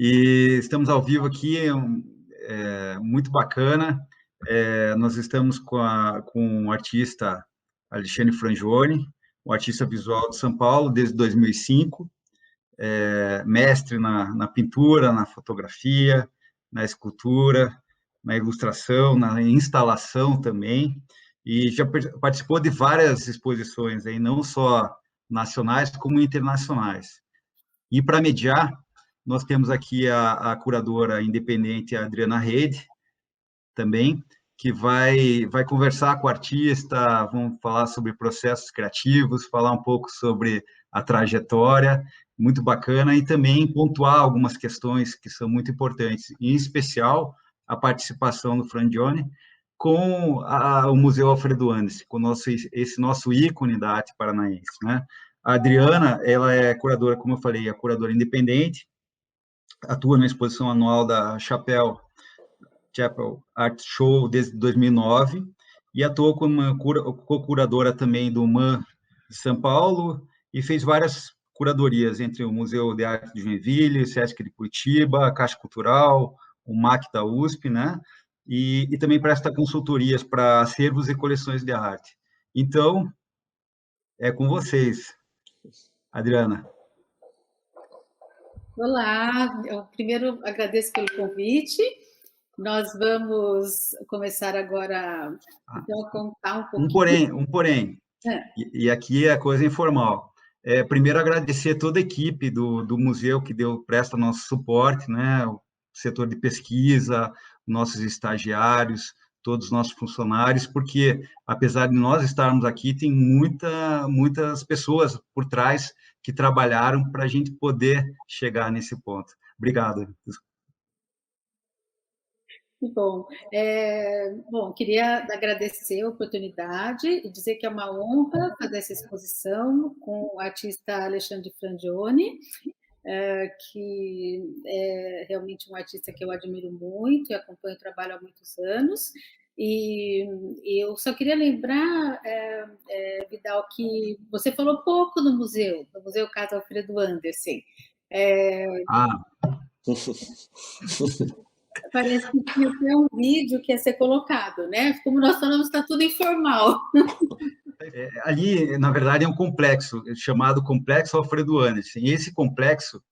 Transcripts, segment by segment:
E estamos ao vivo aqui, muito bacana. Nós estamos com o artista Alexandre Frangioni, um artista visual de São Paulo desde 2005, mestre na pintura, na fotografia, na escultura, na ilustração, na instalação também, e já participou de várias exposições, aí, não só nacionais, como internacionais. E para mediar, nós temos aqui a curadora independente, a Adriana Reid, também, que vai conversar com o artista, vamos falar sobre processos criativos, falar um pouco sobre a trajetória, muito bacana, e também pontuar algumas questões que são muito importantes, em especial a participação do Frangioni com o Museu Alfredo Andes, com esse nosso ícone da arte paranaense, né? A Adriana, ela é curadora, como eu falei, é curadora independente, atua na exposição anual da Chapel Art Show desde 2009 e atuou como co-curadora também do MAN de São Paulo e fez várias curadorias entre o Museu de Arte de Joinville, o Sesc de Curitiba, a Caixa Cultural, o MAC da USP, né? E também presta consultorias para acervos e coleções de arte. Então, é com vocês, Adriana. Olá, eu primeiro agradeço pelo convite. Nós vamos começar agora então, a contar um pouquinho. Um porém. E aqui é coisa informal. Primeiro, agradecer toda a equipe do museu que presta nosso suporte, né? O setor de pesquisa, nossos estagiários, todos os nossos funcionários, porque, apesar de nós estarmos aqui, tem muitas pessoas por trás que trabalharam para a gente poder chegar nesse ponto. Obrigado. Bom, queria agradecer a oportunidade e dizer que é uma honra fazer essa exposição com o artista Alexandre Frangioni, que é realmente um artista que eu admiro muito e acompanho o trabalho há muitos anos. E eu só queria lembrar, Vidal, que você falou pouco no Museu Casa Alfredo Andersen. Parece que tinha até um vídeo que ia ser colocado, né? Como nós falamos, está tudo informal. Ali, na verdade, é um complexo chamado Complexo Alfredo Andersen. E esse complexo,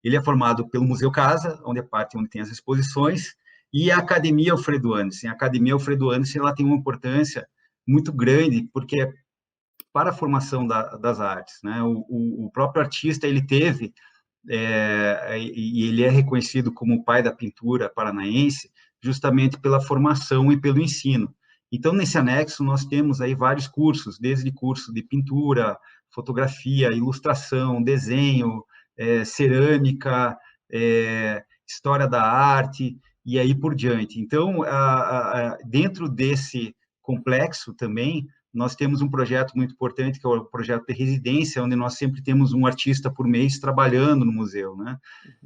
ele é formado pelo Museu Casa, onde é parte onde tem as exposições, e a Academia Alfredo Andersen. A Academia Alfredo Andersen, ela tem uma importância muito grande, porque é para a formação das artes, né? O próprio artista, ele teve, e ele é reconhecido como o pai da pintura paranaense, justamente pela formação e pelo ensino. Então, nesse anexo, nós temos aí vários cursos, desde curso de pintura, fotografia, ilustração, desenho, cerâmica, história da arte, e aí por diante. Então, dentro desse complexo também, nós temos um projeto muito importante, que é o projeto de residência, onde nós sempre temos um artista por mês trabalhando no museu, né?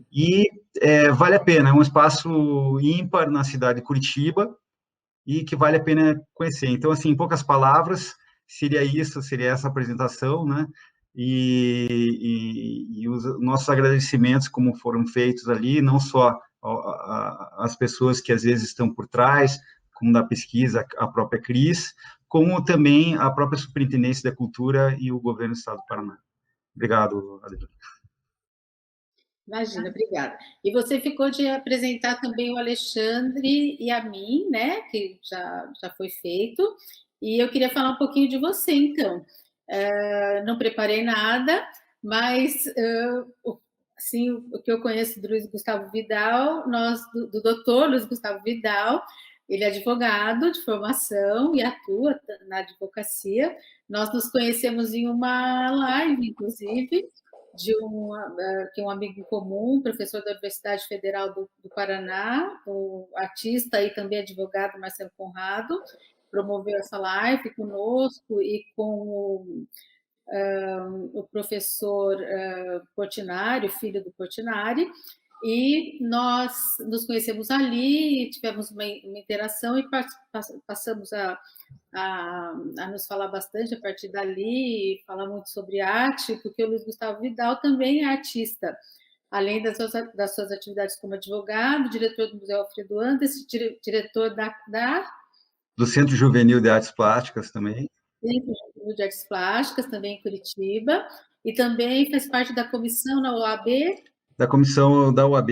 E vale a pena, é um espaço ímpar na cidade de Curitiba e que vale a pena conhecer. Então, assim, em poucas palavras, seria essa apresentação, né? E os nossos agradecimentos, como foram feitos ali, não só as pessoas que às vezes estão por trás, como da pesquisa, a própria Cris, como também a própria Superintendência da Cultura e o Governo do Estado do Paraná. Obrigado, Adriana. Imagina, obrigada. E você ficou de apresentar também o Alexandre e a mim, né? Que já foi feito. E eu queria falar um pouquinho de você, então. Não preparei nada, mas assim, o que eu conheço do Luiz Gustavo Vidal, do doutor Luiz Gustavo Vidal, ele é advogado de formação e atua na advocacia. Nós nos conhecemos em uma live, inclusive, que é um amigo comum, professor da Universidade Federal do Paraná, o artista e também advogado Marcelo Conrado, promoveu essa live conosco e com o professor Portinari, filho do Portinari, e nós nos conhecemos ali, tivemos uma interação e passamos a nos falar bastante a partir dali, falar muito sobre arte, porque o Luiz Gustavo Vidal também é artista além das suas atividades como advogado, diretor do Museu Alfredo Andes, diretor do Centro Juvenil de Artes Plásticas também. Centro Juvenil de Artes Plásticas, também em Curitiba, e também faz parte da comissão na OAB. Da comissão da UAB,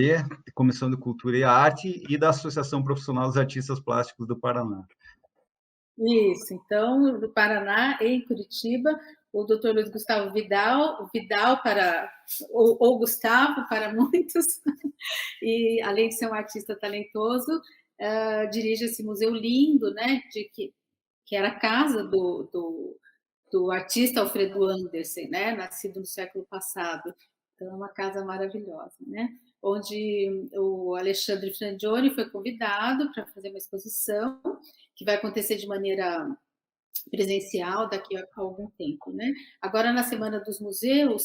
Comissão de Cultura e Arte, e da Associação Profissional dos Artistas Plásticos do Paraná. Isso, então, do Paraná, em Curitiba, o doutor Luiz Gustavo Vidal, Vidal para, ou Gustavo para muitos, e além de ser um artista talentoso, dirige esse museu lindo, né, que era a casa do artista Alfredo Anderson, né, nascido no século passado. Então, é uma casa maravilhosa, né? Onde o Alexandre Frangioni foi convidado para fazer uma exposição que vai acontecer de maneira presencial daqui a algum tempo, né? Agora, na Semana dos Museus,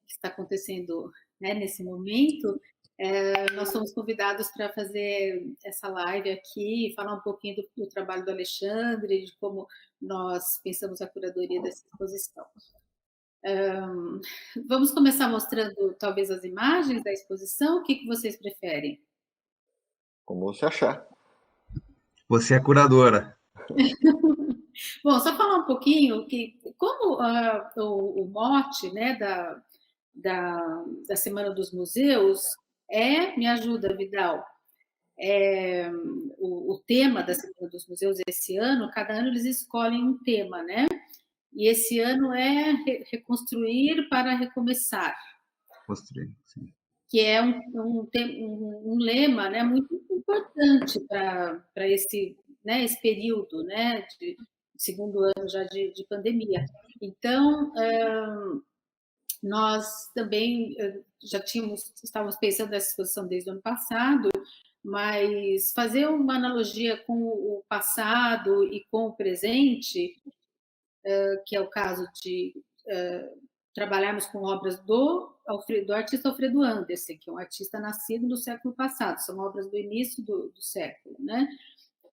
que está acontecendo, né, nesse momento, nós somos convidados para fazer essa live aqui, falar um pouquinho do trabalho do Alexandre, de como nós pensamos a curadoria dessa exposição. Vamos começar mostrando, talvez, as imagens da exposição? O que vocês preferem? Como você achar. Você é curadora. Bom, só falar um pouquinho que, como o mote, né, da Semana dos Museus me ajuda, Vidal, o tema da Semana dos Museus esse ano, cada ano eles escolhem um tema, né? E esse ano é reconstruir para recomeçar. Construir, sim. Que é um lema, né, muito importante para esse, né, esse período, né, de segundo ano já de pandemia. Então, nós também estávamos pensando nessa exposição desde o ano passado, mas fazer uma analogia com o passado e com o presente, que é o caso de trabalharmos com obras do artista Alfredo Anderson, que é um artista nascido no século passado, são obras do início do século, né?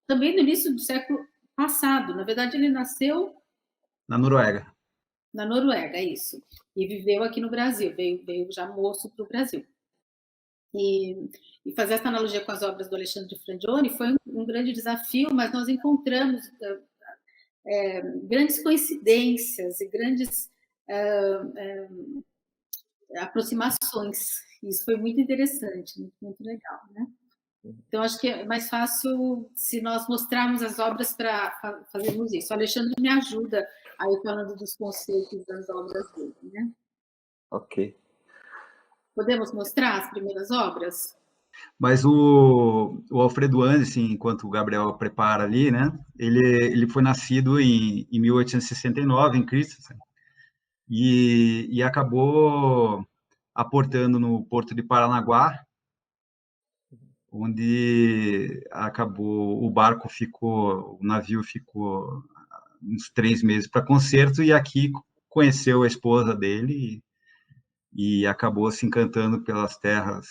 Também do início do século passado, na verdade ele nasceu na Noruega. Na Noruega, é isso. E viveu aqui no Brasil, veio já moço para o Brasil. E fazer essa analogia com as obras do Alexandre Frangioni foi um grande desafio, mas nós encontramos grandes coincidências e grandes aproximações. Isso foi muito interessante, muito legal, né? Então, acho que é mais fácil se nós mostrarmos as obras para fazermos isso. O Alexandre me ajuda aí falando dos conceitos das obras dele, né? Ok. Podemos mostrar as primeiras obras? Mas o Alfredo Anderson, enquanto o Gabriel prepara ali, né? Ele foi nascido em 1869 em Christensen e acabou aportando no Porto de Paranaguá, onde o navio ficou uns 3 meses para conserto, e aqui conheceu a esposa dele e acabou se encantando pelas terras,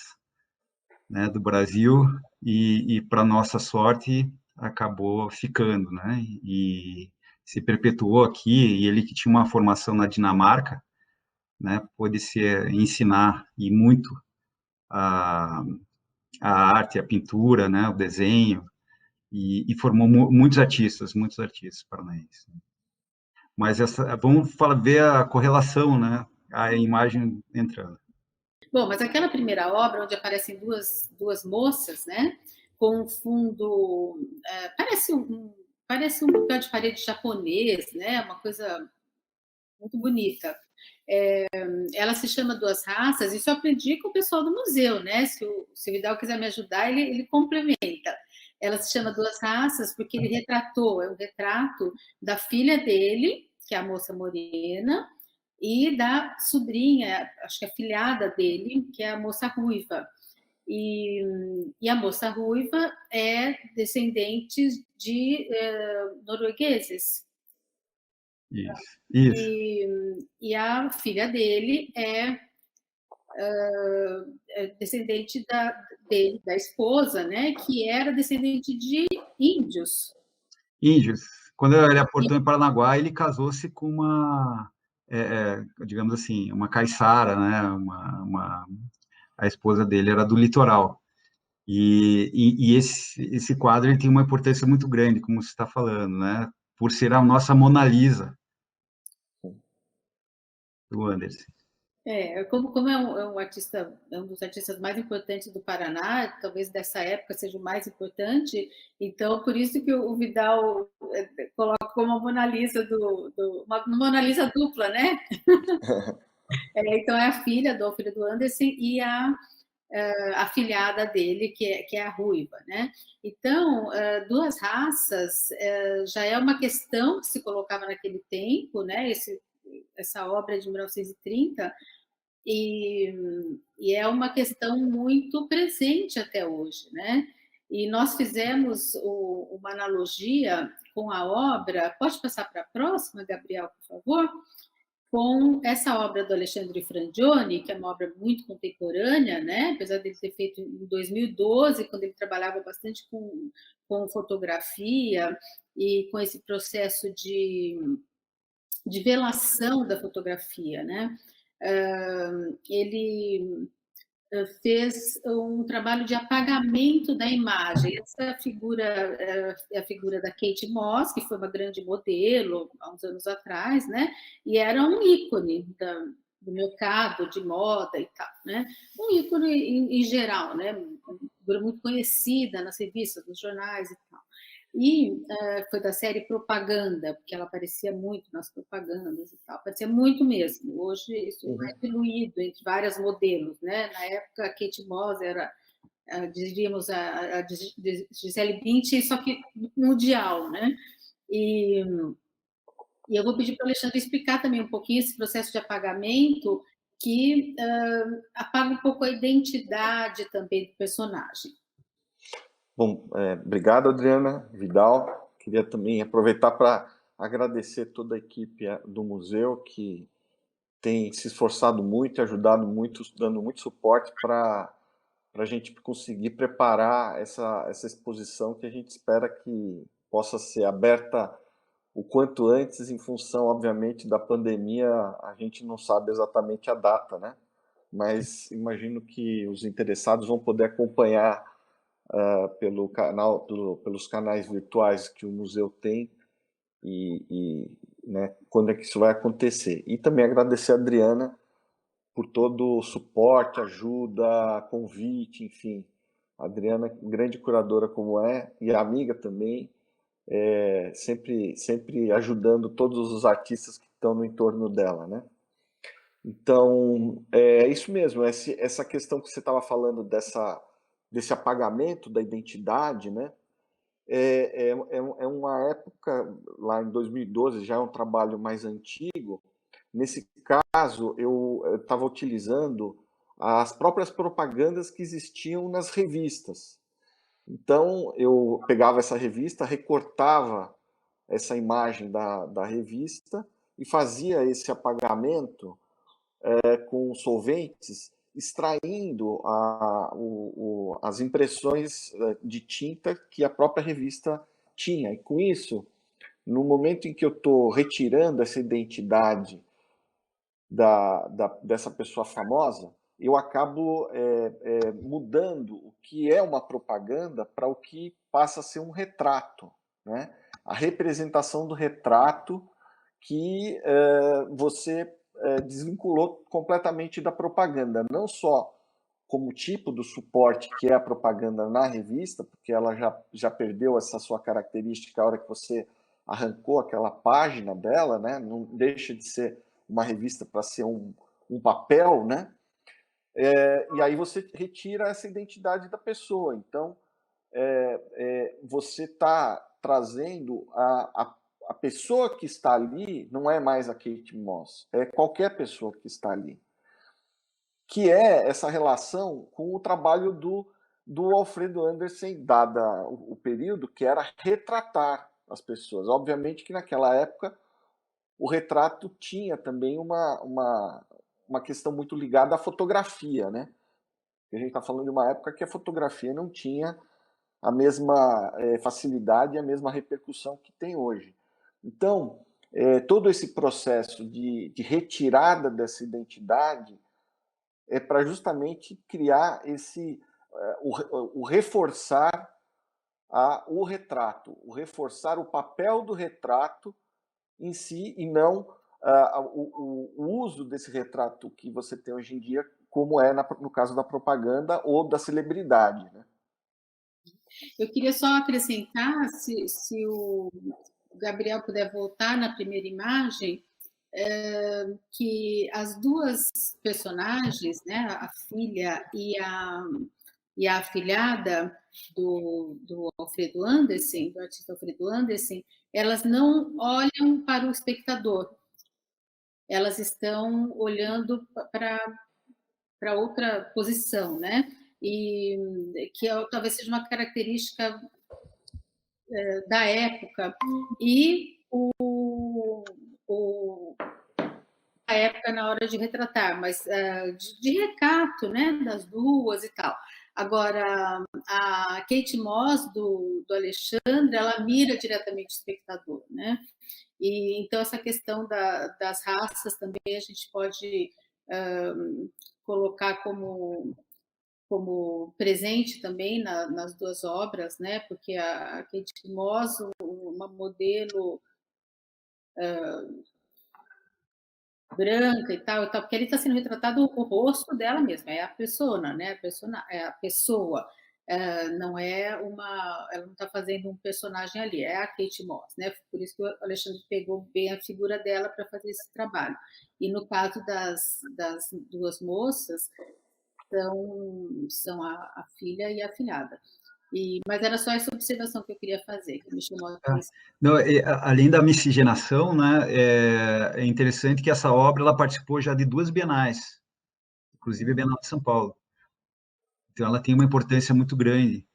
né, do Brasil, e para nossa sorte acabou ficando, né, e se perpetuou aqui. E ele, que tinha uma formação na Dinamarca, né, pôde ensinar e muito a arte, a pintura, né, o desenho, e formou muitos artistas paranaenses. Mas vamos ver a correlação, né, a imagem entrando. Bom, mas aquela primeira obra, onde aparecem duas moças, né, com um fundo, parece um papel de parede japonês, né, uma coisa muito bonita. Ela se chama Duas Raças, isso eu aprendi com o pessoal do museu, né? Se o Vidal quiser me ajudar, ele complementa. Ela se chama Duas Raças porque ele retratou, é um retrato da filha dele, que é a moça morena, e da sobrinha, acho que é a filhada dele, que é a moça ruiva. E a moça ruiva é descendente de noruegueses. Isso. E a filha dele é descendente da esposa, né, que era descendente de índios. Índios. Quando ele aportou em Paranaguá, ele casou-se com uma, digamos assim, uma caiçara, né, a esposa dele era do litoral. E esse quadro ele tem uma importância muito grande, como você está falando, né? Por ser a nossa Mona Lisa, do Anderson. Como é um artista, é um dos artistas mais importantes do Paraná, talvez dessa época seja o mais importante, então por isso que o Vidal coloca como a Mona Lisa uma Mona Lisa dupla, né? Então é a filha do Anderson e a afilhada dele, que é a Ruiva, né? Então, duas raças já é uma questão que se colocava naquele tempo, né? Essa obra de 1930, e é uma questão muito presente até hoje, né? E nós fizemos uma analogia com a obra. Pode passar para a próxima, Gabriel, por favor? Com essa obra do Alexandre Frangioni, que é uma obra muito contemporânea, né? Apesar de ele ter feito em 2012, quando ele trabalhava bastante com fotografia e com esse processo de velação da fotografia, né? Ele fez um trabalho de apagamento da imagem. Essa figura é a figura da Kate Moss, que foi uma grande modelo há uns anos atrás, né? E era um ícone do mercado de moda e tal, né? Um ícone em geral, né? Uma figura muito conhecida nas revistas, nos jornais e tal. E foi da série Propaganda, porque ela aparecia muito nas propagandas e tal, aparecia muito mesmo. Hoje isso é diluído entre vários modelos, né? Na época, a Kate Moss era, diríamos, a Gisele Bündchen, só que mundial, né? E eu vou pedir para o Alexandre explicar também um pouquinho esse processo de apagamento que apaga um pouco a identidade também do personagem. Bom, obrigado, Adriana Vidal. Queria também aproveitar para agradecer toda a equipe do museu que tem se esforçado muito e ajudado muito, dando muito suporte para a gente conseguir preparar essa exposição que a gente espera que possa ser aberta o quanto antes, em função, obviamente, da pandemia. A gente não sabe exatamente a data, né? Mas imagino que os interessados vão poder acompanhar pelo canal, pelos canais virtuais que o museu tem né, quando é que isso vai acontecer. E também agradecer a Adriana por todo o suporte, ajuda, convite, enfim. A Adriana, grande curadora como é, e amiga também, sempre ajudando todos os artistas que estão no entorno dela, né? Então, é isso mesmo, essa questão que você estava falando desse apagamento da identidade, né? É uma época, lá em 2012, já é um trabalho mais antigo. Nesse caso, eu estava utilizando as próprias propagandas que existiam nas revistas. Então, eu pegava essa revista, recortava essa imagem da revista e fazia esse apagamento com solventes, extraindo as impressões de tinta que a própria revista tinha. E com isso, no momento em que eu estou retirando essa identidade dessa pessoa famosa, eu acabo mudando o que é uma propaganda para o que passa a ser um retrato, né? A representação do retrato que você desvinculou completamente da propaganda, não só como tipo do suporte que é a propaganda na revista, porque ela já perdeu essa sua característica a hora que você arrancou aquela página dela, né? Não deixa de ser uma revista para ser um papel, né? E aí você retira essa identidade da pessoa. Então, você está trazendo a pessoa que está ali, não é mais a Kate Moss, é qualquer pessoa que está ali. Que é essa relação com o trabalho do Alfredo Anderson, dada o período, que era retratar as pessoas. Obviamente que naquela época o retrato tinha também uma questão muito ligada à fotografia, né? A gente está falando de uma época que a fotografia não tinha a mesma facilidade e a mesma repercussão que tem hoje. Então, todo esse processo de retirada dessa identidade é para justamente criar o reforçar o retrato, o reforçar o papel do retrato em si e não o uso desse retrato que você tem hoje em dia, como é no caso da propaganda ou da celebridade, né? Eu queria só acrescentar, se o Gabriel puder voltar na primeira imagem, que as duas personagens, né, a filha e a afilhada do Alfredo Anderson, do artista Alfredo Anderson, elas não olham para o espectador, elas estão olhando para outra posição, né? E que talvez seja uma característica da época. E a época na hora de retratar, mas de recato, né, das duas e tal. Agora, a Kate Moss, do Alexandre, ela mira diretamente o espectador, né? E, então, essa questão das raças também a gente pode colocar como presente também nas duas obras, né? Porque a Kate Moss, uma modelo branca e tal, porque ali está sendo retratado o rosto dela mesma, é a persona, né? É a pessoa. Não é ela não está fazendo um personagem ali, é a Kate Moss, né? Por isso que o Alexandre pegou bem a figura dela para fazer esse trabalho. E no caso das duas moças, são a filha e a afilhada. Mas era só essa observação que eu queria fazer, que me chamou a atenção. Não, além da miscigenação, né, é interessante que essa obra ela participou já de 2 bienais, inclusive a Bienal de São Paulo. Então, ela tem uma importância muito grande.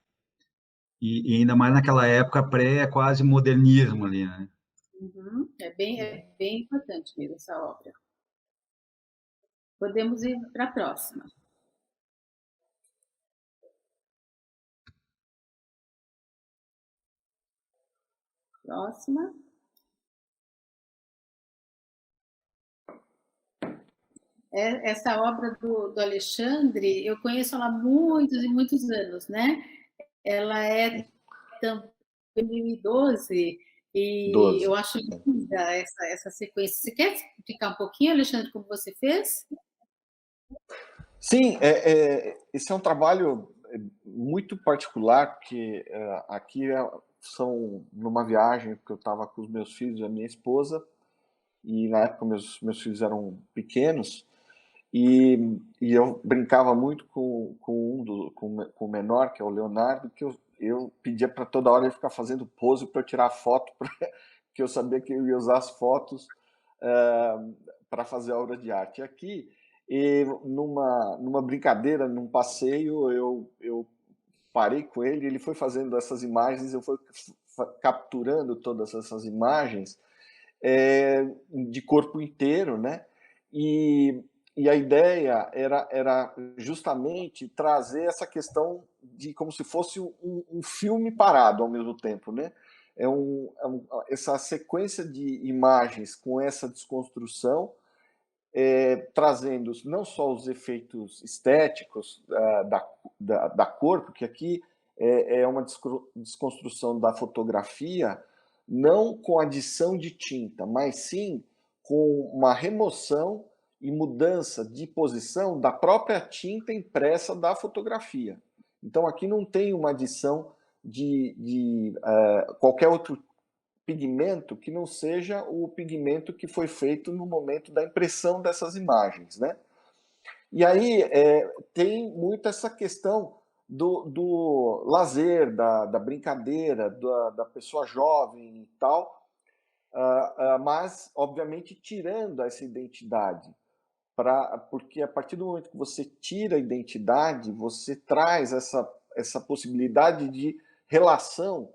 E ainda mais naquela época pré quase modernismo ali, né? Uhum. É bem importante mesmo essa obra. Podemos ir para a próxima. Próxima. Essa obra do Alexandre, eu conheço ela há muitos e muitos anos, né? Ela é também 2012 e 12. eu acho linda essa sequência. Você quer explicar um pouquinho, Alexandre, como você fez? Sim, esse é um trabalho muito particular, porque aqui são numa viagem que eu estava com os meus filhos e a minha esposa, e na época meus filhos eram pequenos, e eu brincava muito com o menor, que é o Leonardo, que eu pedia para toda hora ele ficar fazendo pose para eu tirar foto, que eu sabia que eu ia usar as fotos para fazer a obra de arte. Aqui, numa brincadeira, num passeio, eu parei com ele, ele foi fazendo essas imagens, eu fui capturando todas essas imagens de corpo inteiro, né? E a ideia era justamente trazer essa questão de como se fosse um filme parado ao mesmo tempo, né? Essa sequência de imagens com essa desconstrução, trazendo não só os efeitos estéticos da cor, porque aqui é uma desconstrução da fotografia, não com adição de tinta, mas sim com uma remoção e mudança de posição da própria tinta impressa da fotografia. Então aqui não tem uma adição de qualquer outro pigmento que não seja o pigmento que foi feito no momento da impressão dessas imagens, né? E aí tem muito essa questão do lazer, da brincadeira, da pessoa jovem e tal, mas, obviamente, tirando essa identidade. Porque a partir do momento que você tira a identidade, você traz essa possibilidade de relação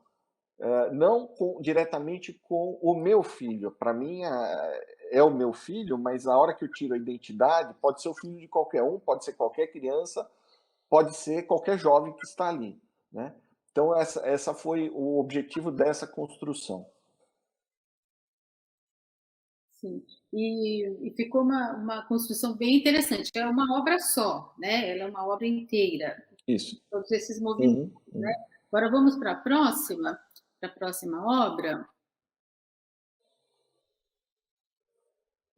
não diretamente com o meu filho. Para mim é o meu filho, mas na hora que eu tiro a identidade, pode ser o filho de qualquer um, pode ser qualquer criança, pode ser qualquer jovem que está ali, né? Então essa foi o objetivo dessa construção. sim. E ficou uma construção bem interessante. É uma obra só, né? Ela é uma obra inteira, Isso. todos esses movimentos, Uhum, né? uhum. Agora vamos para a próxima obra.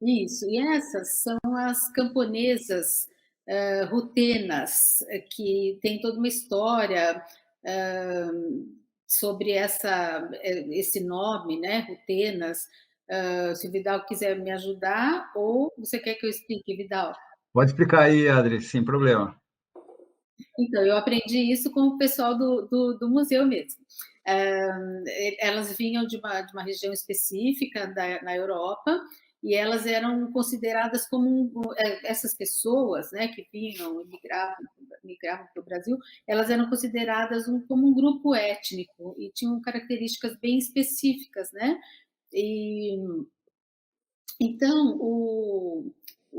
Isso, e essas são as camponesas rutenas, que tem toda uma história eh, sobre esse nome, né, rutenas. Se o Vidal quiser me ajudar, ou você quer que eu explique, Vidal? Pode explicar aí, Adri, sem problema. Então, eu aprendi isso com o pessoal do museu mesmo. Elas vinham de uma região específica na Europa, e elas eram consideradas como essas pessoas, né, que vinham e migravam para o Brasil, elas eram consideradas como um grupo étnico e tinham características bem específicas, né? E então o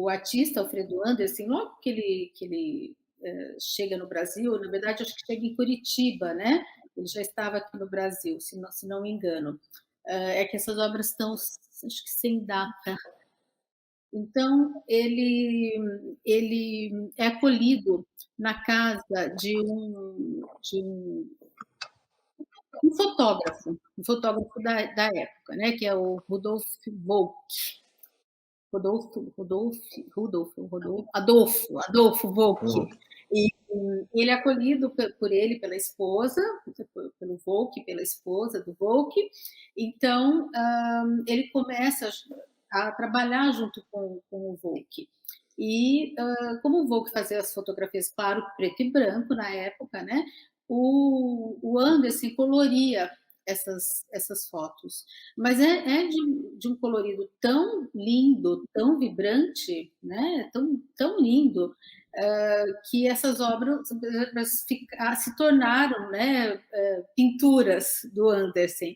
artista Alfredo Anderson, logo que ele chega no Brasil, na verdade acho que chega em Curitiba, né? Ele já estava aqui no Brasil, se não me engano. É que essas obras estão, acho que sem data. Então ele é acolhido na casa um fotógrafo da época, né? Que é o Rudolf Volk. Adolfo Volk. Uhum. E ele é acolhido por ele, pela esposa, pelo Volk, pela esposa do Volk. Então, ele começa a trabalhar junto com o Volk. E como o Volk fazia as fotografias, claro, preto e branco na época, né? O Anderson coloria essas fotos. Mas é de um colorido tão lindo, tão vibrante, né? Tão lindo, que essas obras se tornaram, né, pinturas do Andersen.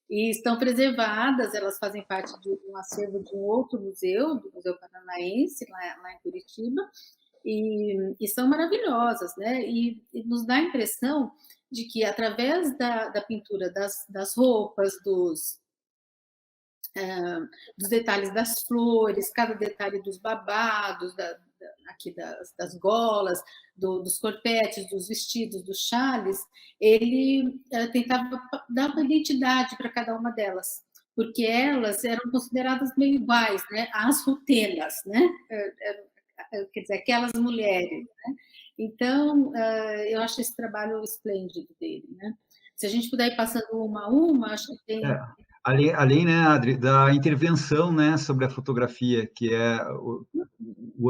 E estão preservadas, elas fazem parte de um acervo de um outro museu, do Museu Paranaense, lá em Curitiba, e são maravilhosas, né? E nos dá a impressão de que, através da pintura das roupas, dos detalhes das flores, cada detalhe dos babados, aqui das golas, dos corpetes, dos vestidos, dos chales, ele tentava dar uma identidade para cada uma delas, porque elas eram consideradas meio iguais, né? As rutenas, né? Quer dizer, aquelas mulheres, né? Então, eu acho esse trabalho esplêndido dele, né? Se a gente puder ir passando uma a uma, acho que tem. É, além, né, Adri, da intervenção, né, sobre a fotografia, que é o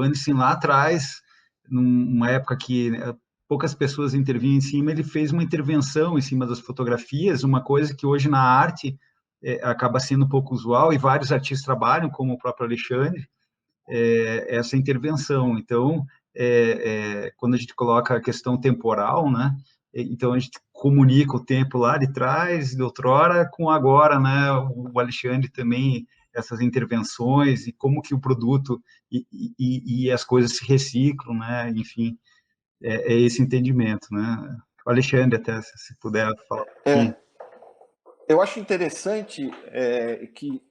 Anderson lá atrás, numa época que, né, poucas pessoas intervinham em cima, ele fez uma intervenção em cima das fotografias, uma coisa que hoje na arte acaba sendo um pouco usual, e vários artistas trabalham, como o próprio Alexandre, essa intervenção. Então, quando a gente coloca a questão temporal, né, então a gente comunica o tempo lá de trás, de outrora, com agora, né, o Alexandre também, essas intervenções, e como que o produto e as coisas se reciclam, né, enfim, é esse entendimento, né. O Alexandre, até, se puder falar um pouquinho. Eu acho interessante que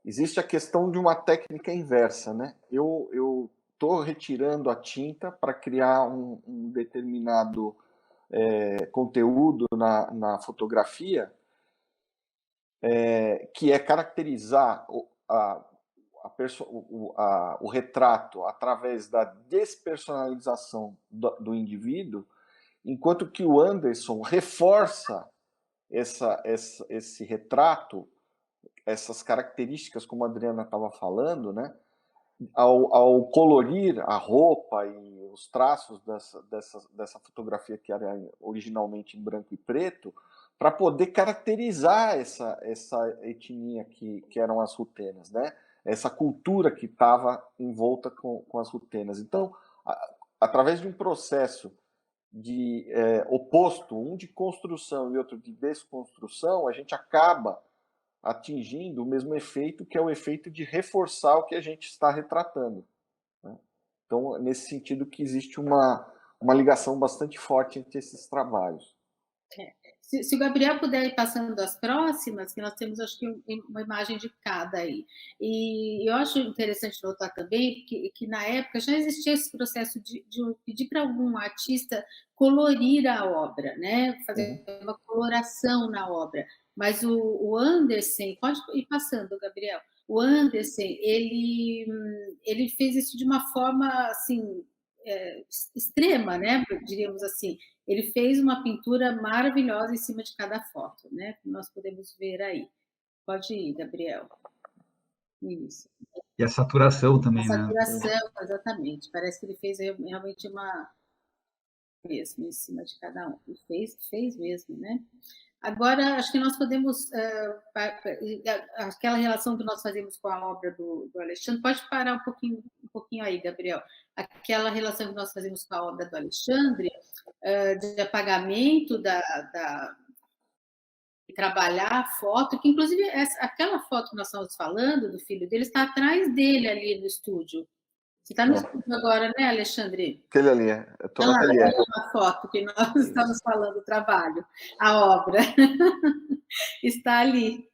existe a questão de uma técnica inversa, né? Eu estou retirando a tinta para criar um determinado conteúdo na fotografia, que é caracterizar o retrato através da despersonalização do indivíduo, enquanto que o Anderson reforça esse retrato, essas características, como a Adriana estava falando, né? Ao colorir a roupa e os traços dessa fotografia que era originalmente em branco e preto, para poder caracterizar essa etnia que eram as rutenas, né? Essa cultura que estava envolta com as rutenas. Então, através de um processo oposto, um de construção e outro de desconstrução, a gente acaba atingindo o mesmo efeito, que é o efeito de reforçar o que a gente está retratando, né? Então, nesse sentido que existe uma ligação bastante forte entre esses trabalhos. Se o Gabriel puder ir passando as próximas, que nós temos, acho que, uma imagem de cada aí. E eu acho interessante notar também que na época já existia esse processo de pedir para algum artista colorir a obra, né? Fazer uma coloração na obra. Mas o Andersen, pode ir passando, Gabriel. O Andersen, ele fez isso de uma forma assim, extrema, né? Diríamos assim. Ele fez uma pintura maravilhosa em cima de cada foto, né? Como nós podemos ver aí. Pode ir, Gabriel. Isso. E a saturação também, A né? saturação, exatamente. Parece que ele fez realmente uma mesmo em cima de cada um. E fez mesmo, né? Agora, acho que nós podemos, aquela relação que nós fazemos com a obra do Alexandre, pode parar um pouquinho aí, Gabriel. Aquela relação que nós fazemos com a obra do Alexandre, de apagamento de trabalhar a foto, que inclusive aquela foto que nós estamos falando, do filho dele, está atrás dele ali no estúdio. Você está no estúdio agora, né, Alexandre? Aquele ali, eu estou no ateliê. A foto que nós estamos falando, o trabalho, a obra. Está ali.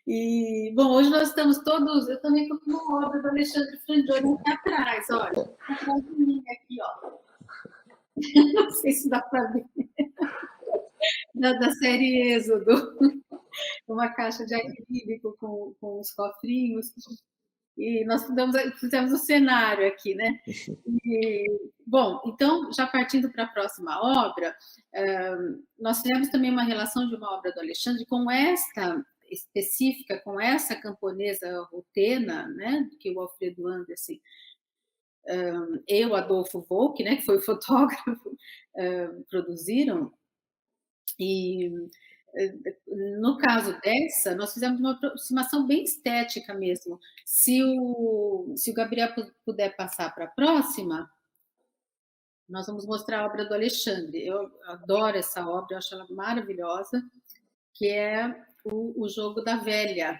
E, bom, hoje nós estamos todos... Eu também estou com uma obra do Alexandre Frangioni aqui atrás, olha. Atrás de mim, aqui, ó. Não sei se dá para ver. Da série Êxodo. Uma caixa de acrílico com os cofrinhos. E nós fizemos o cenário aqui, né? E, bom, então, já partindo para a próxima obra, nós tivemos também uma relação de uma obra do Alexandre com esta específica, com essa camponesa rutena, né? Que o Alfredo Andersen e o Adolfo Volk, né? Que foi o fotógrafo, produziram. E no caso dessa, nós fizemos uma aproximação bem estética mesmo. Se o Gabriel puder passar para a próxima, nós vamos mostrar a obra do Alexandre. Eu adoro essa obra, eu acho ela maravilhosa, que é o Jogo da Velha,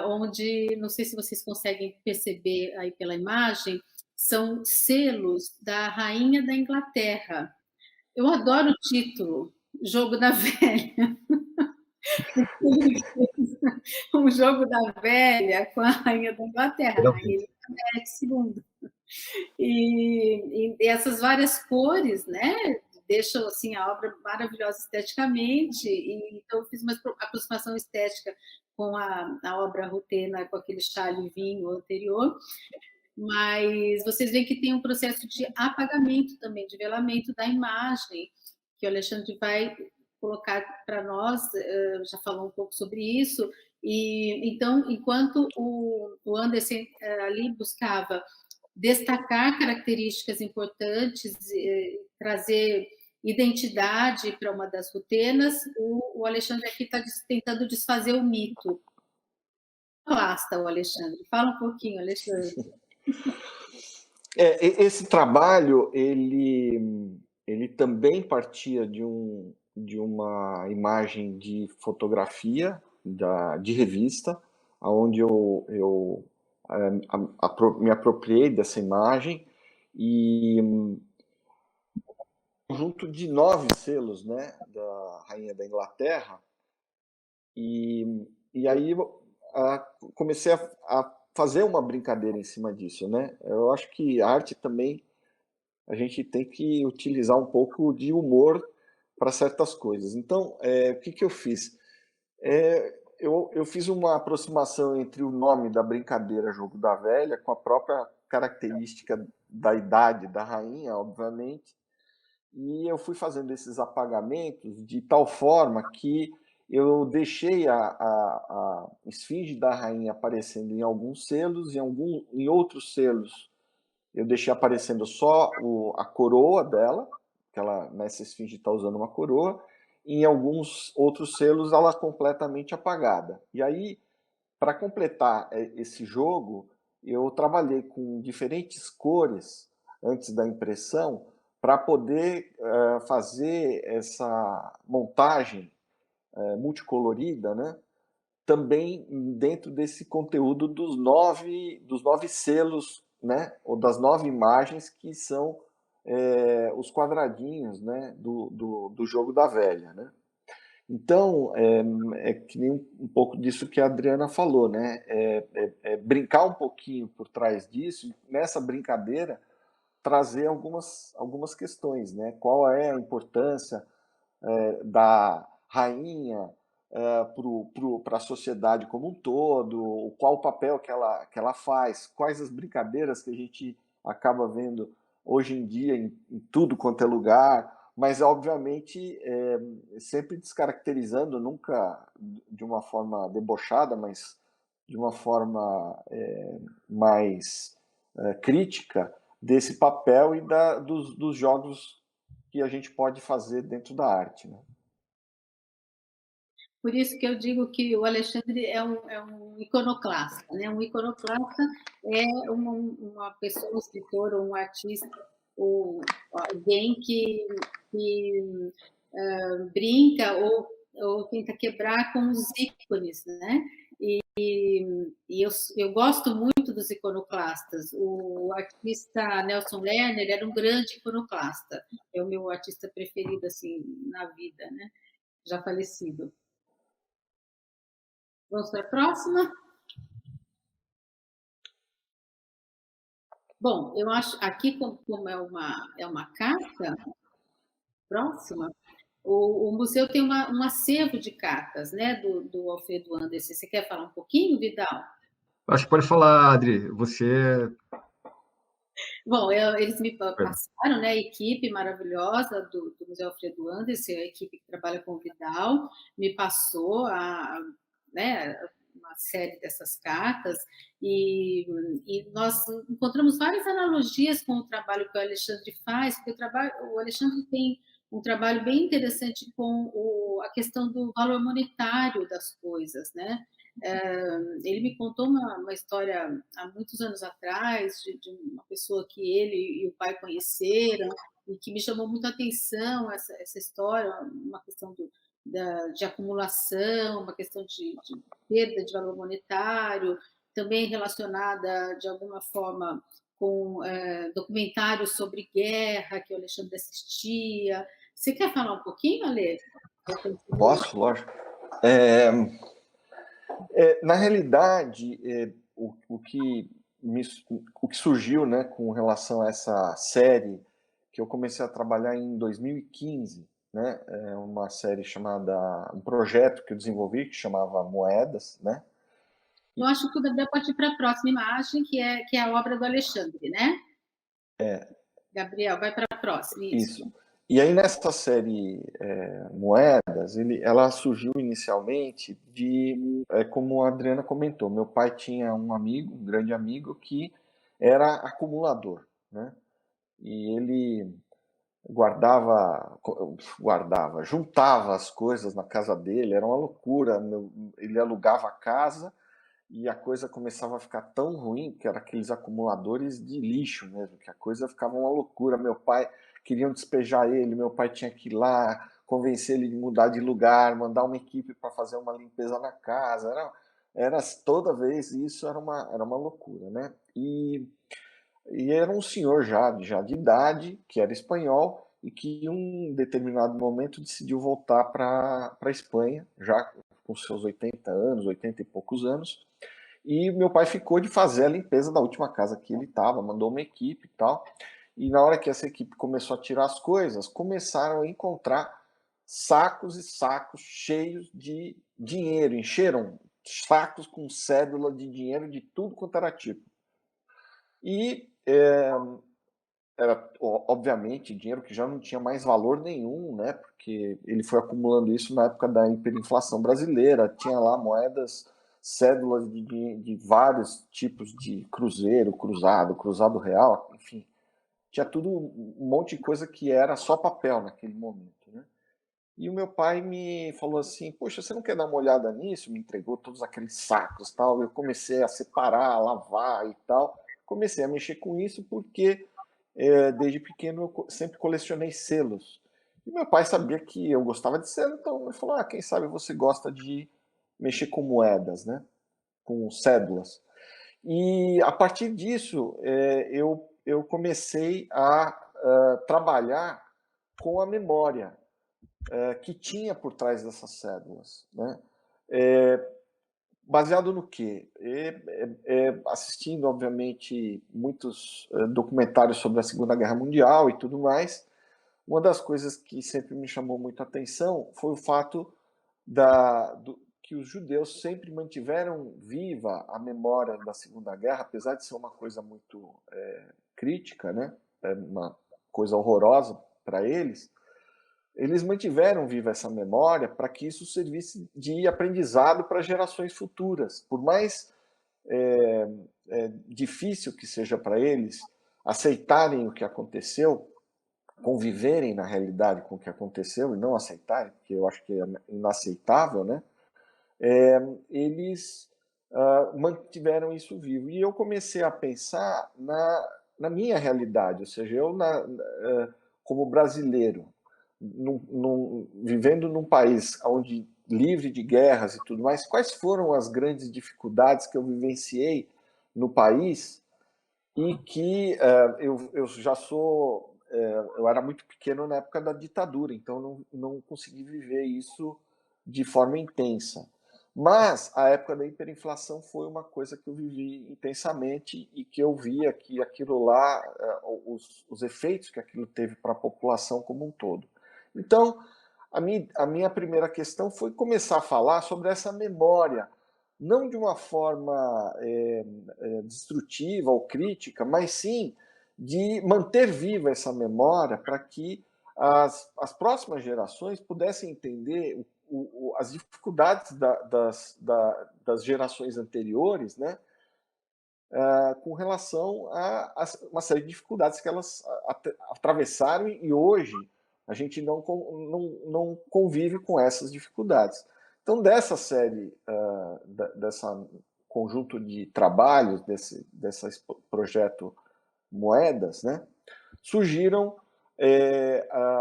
onde, não sei se vocês conseguem perceber aí pela imagem, são selos da Rainha da Inglaterra. Eu adoro o título, Jogo da Velha. Um Jogo da Velha com a Rainha da Inglaterra, a Rainha Elizabeth II. E essas várias cores, né, deixam assim, a obra maravilhosa esteticamente. E, então, eu fiz uma aproximação estética com a obra rutena, com aquele chale vinho anterior. Mas vocês veem que tem um processo de apagamento também, de velamento da imagem, que o Alexandre vai colocar para nós, já falou um pouco sobre isso. E então, enquanto o Andersen ali buscava destacar características importantes, trazer identidade para uma das rutenas, o Alexandre aqui está tentando desfazer o mito. Basta, o Alexandre. Fala um pouquinho, Alexandre. Esse trabalho, ele também partia de uma imagem de fotografia de revista, onde eu me apropriei dessa imagem e conjunto de 9 selos, né, da Rainha da Inglaterra, e aí comecei a fazer uma brincadeira em cima disso, né? Eu acho que a arte também, a gente tem que utilizar um pouco de humor para certas coisas. Então, o que eu fiz? Eu fiz uma aproximação entre o nome da brincadeira Jogo da Velha com a própria característica da idade da rainha, obviamente, e eu fui fazendo esses apagamentos de tal forma que eu deixei a esfinge da rainha aparecendo em alguns selos, em outros selos eu deixei aparecendo só a coroa dela, que ela nessa esfinge está usando uma coroa, e em alguns outros selos ela completamente apagada. E aí, para completar esse jogo, eu trabalhei com diferentes cores antes da impressão para poder fazer essa montagem multicolorida, né? Também dentro desse conteúdo dos nove selos, né? Ou das 9 imagens que são os quadradinhos, né? do Jogo da Velha, né? Então, é que nem um pouco disso que a Adriana falou, né? Brincar um pouquinho por trás disso, e nessa brincadeira, trazer algumas questões, né? Qual é a importância da rainha para a sociedade como um todo, qual o papel que ela faz, quais as brincadeiras que a gente acaba vendo hoje em dia em tudo quanto é lugar, mas obviamente sempre descaracterizando, nunca de uma forma debochada, mas de uma forma mais crítica desse papel e dos jogos que a gente pode fazer dentro da arte, né? Por isso que eu digo que o Alexandre é um iconoclasta, né? Um iconoclasta é uma pessoa, um escritor ou um artista ou alguém que brinca ou tenta quebrar com os ícones, né? E eu gosto muito dos iconoclastas. O artista Nelson Lerner era um grande iconoclasta. É o meu artista preferido assim na vida, né? Já falecido. Vamos para a próxima? Bom, eu acho aqui, como é uma carta próxima, o museu tem um acervo de cartas, né, do Alfredo Anderson. Você quer falar um pouquinho, Vidal? Acho que pode falar, Adri. Você. Bom, eles me passaram, né, a equipe maravilhosa do Museu Alfredo Anderson, a equipe que trabalha com o Vidal, me passou né, uma série dessas cartas e nós encontramos várias analogias com o trabalho que o Alexandre faz, porque o Alexandre tem um trabalho bem interessante com a questão do valor monetário das coisas, né? Ele me contou uma história há muitos anos atrás de uma pessoa que ele e o pai conheceram e que me chamou muito a atenção essa história, uma questão de acumulação, uma questão de perda de valor monetário, também relacionada de alguma forma com documentários sobre guerra que o Alexandre assistia. Você quer falar um pouquinho, Ale? Posso, lógico. Na realidade, o que surgiu, né, com relação a essa série que eu comecei a trabalhar em 2015, né, uma série chamada, um projeto que eu desenvolvi que chamava Moedas, né? Eu acho que o Gabriel pode ir para a próxima imagem, que é a obra do Alexandre, né? Gabriel, vai para a próxima, isso. E aí nessa série Moedas, ela surgiu inicialmente como a Adriana comentou, meu pai tinha um amigo, um grande amigo, que era acumulador, né? E ele juntava as coisas na casa dele, era uma loucura. Ele alugava a casa e a coisa começava a ficar tão ruim, que era aqueles acumuladores de lixo mesmo, que a coisa ficava uma loucura. Meu pai, queriam despejar ele, meu pai tinha que ir lá, convencer ele de mudar de lugar, mandar uma equipe para fazer uma limpeza na casa. Era toda vez isso era uma loucura, né? E era um senhor já de idade, que era espanhol, e que em um determinado momento decidiu voltar para a Espanha, já com seus 80 anos, 80 e poucos anos. E meu pai ficou de fazer a limpeza da última casa que ele estava, mandou uma equipe e tal. E na hora que essa equipe começou a tirar as coisas, começaram a encontrar sacos e sacos cheios de dinheiro. Encheram sacos com cédula de dinheiro de tudo quanto era tipo. E era, obviamente, dinheiro que já não tinha mais valor nenhum, né? Porque ele foi acumulando isso na época da hiperinflação brasileira. Tinha lá moedas, cédulas de vários tipos de cruzeiro, cruzado real, enfim. Tinha tudo, um monte de coisa que era só papel naquele momento, né? E o meu pai me falou assim, poxa, você não quer dar uma olhada nisso? Me entregou todos aqueles sacos e tal. Eu comecei a separar, a lavar e tal. Comecei a mexer com isso porque desde pequeno eu sempre colecionei selos. E meu pai sabia que eu gostava de selo, então ele falou, quem sabe você gosta de mexer com moedas, né? Com cédulas. E a partir disso, eu comecei a trabalhar com a memória. que tinha por trás dessas cédulas, né? Baseado no quê? Assistindo, obviamente, muitos documentários sobre a Segunda Guerra Mundial e tudo mais, uma das coisas que sempre me chamou muito a atenção foi o fato que os judeus sempre mantiveram viva a memória da Segunda Guerra, apesar de ser uma coisa muito crítica, né? Uma coisa horrorosa para eles mantiveram viva essa memória para que isso servisse de aprendizado para gerações futuras. Por mais difícil que seja para eles aceitarem o que aconteceu, conviverem na realidade com o que aconteceu e não aceitarem, porque eu acho que é inaceitável, né? Eles mantiveram isso vivo. E eu comecei a pensar na minha realidade, ou seja, eu como brasileiro, vivendo num país onde livre de guerras e tudo mais, quais foram as grandes dificuldades que eu vivenciei no país e que eu já sou... eu era muito pequeno na época da ditadura, então não consegui viver isso de forma intensa. Mas a época da hiperinflação foi uma coisa que eu vivi intensamente e que eu via que aquilo lá, os efeitos que aquilo teve para a população como um todo. Então, a minha primeira questão foi começar a falar sobre essa memória, não de uma forma destrutiva ou crítica, mas sim de manter viva essa memória para que as próximas gerações pudessem entender as dificuldades das gerações anteriores, né, com relação a uma série de dificuldades que elas atravessaram e hoje a gente não convive com essas dificuldades. Então, dessa série, dessa conjunto de trabalhos, desse projeto Moedas, né, surgiram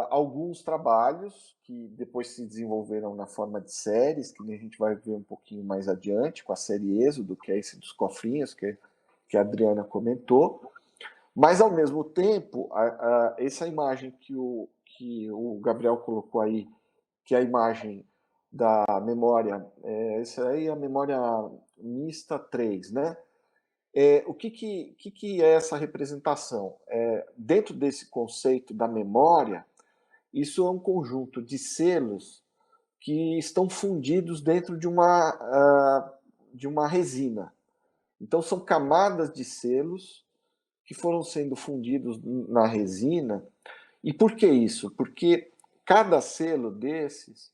alguns trabalhos que depois se desenvolveram na forma de séries, que a gente vai ver um pouquinho mais adiante, com a série Êxodo, que é esse dos cofrinhos, que a Adriana comentou. Mas, ao mesmo tempo, essa imagem que o Gabriel colocou aí, que é a imagem da memória, essa aí é a memória mista 3, né? O que é essa representação? Dentro desse conceito da memória, isso é um conjunto de selos que estão fundidos dentro de uma resina. Então, são camadas de selos que foram sendo fundidos na resina. E por que isso? Porque cada selo desses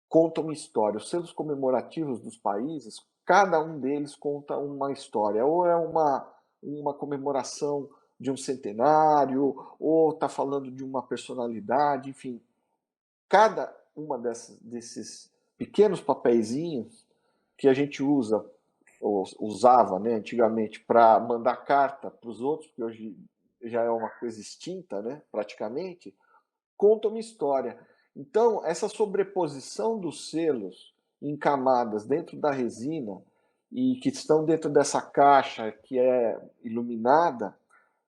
conta uma história. Os selos comemorativos dos países, cada um deles conta uma história. Ou é uma comemoração de um centenário, ou está falando de uma personalidade, enfim. Cada uma desses pequenos papeizinhos que a gente usa, ou usava, né, antigamente, para mandar carta para os outros, que hoje já é uma coisa extinta, né, praticamente, conta uma história. Então, essa sobreposição dos selos em camadas dentro da resina e que estão dentro dessa caixa que é iluminada,